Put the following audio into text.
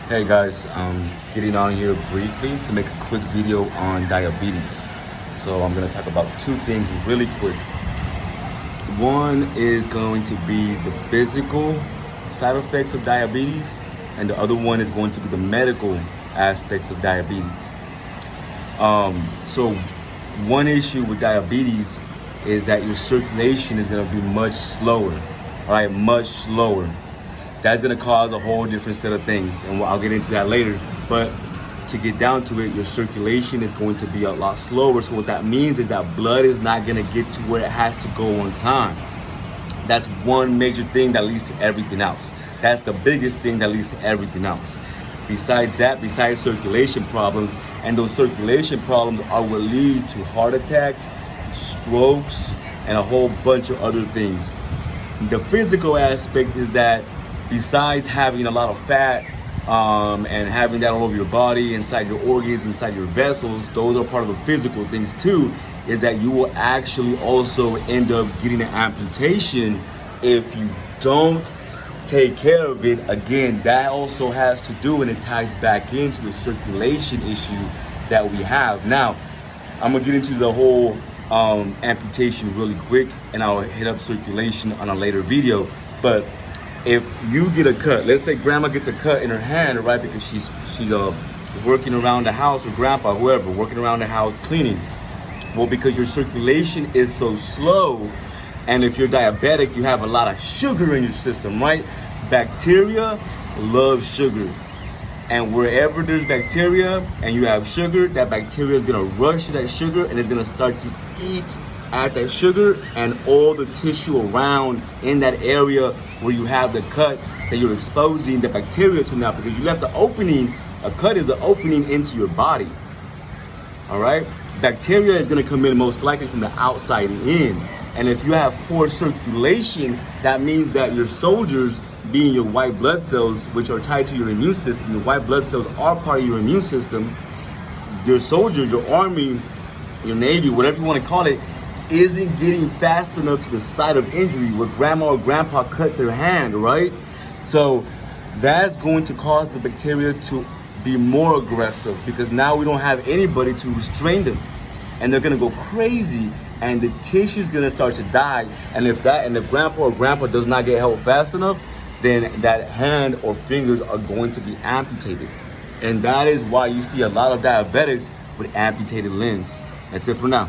Hey guys, getting on here briefly to make a quick video on diabetes. So I'm going to talk about two things really quick. One is going to be the physical side effects of diabetes, and the other one is going to be the medical aspects of diabetes. So one issue with diabetes is that your circulation is going to be much slower, all right, much slower. That's going to cause a whole different set of things, and I'll get into that later. But to get down to it, your circulation is going to be a lot slower. So what that means is that blood is not going to get to where it has to go on time. That's one major thing that leads to everything else. That's the biggest thing that leads to everything else. Besides that, besides circulation problems, and those circulation problems are what leads to heart attacks, strokes, and a whole bunch of other things. The physical aspect is that besides having a lot of fat and having that all over your body, inside your organs, inside your vessels, those are part of the physical things too, is that you will actually also end up getting an amputation if you don't take care of it. Again, that also has to do, and it ties back into the circulation issue that we have. Now, I'm gonna get into the whole amputation really quick, and I'll hit up circulation on a later video. But if you get a cut, let's say grandma gets a cut in her hand, right, because she's working around the house, or grandpa, whoever, working around the house cleaning. Well, because your circulation is so slow, and if you're diabetic, you have a lot of sugar in your system, right? Bacteria love sugar. And wherever there's bacteria and you have sugar, that bacteria is gonna rush to that sugar and it's gonna start to eat at that sugar and all the tissue around in that area where you have the cut that you're exposing the bacteria to now, because you left the opening. A cut is an opening into your body, all right? Bacteria is gonna come in most likely from the outside in. And if you have poor circulation, that means that your soldiers, being your white blood cells, which are tied to your immune system, your white blood cells are part of your immune system. Your soldiers, your army, your navy, whatever you want to call it, isn't getting fast enough to the site of injury where grandma or grandpa cut their hand, right? So that's going to cause the bacteria to be more aggressive, because now we don't have anybody to restrain them, and they're gonna go crazy, and the tissue is gonna start to die. And if grandpa or grandpa does not get help fast enough, then that hand or fingers are going to be amputated. And that is why you see a lot of diabetics with amputated limbs. That's it for now.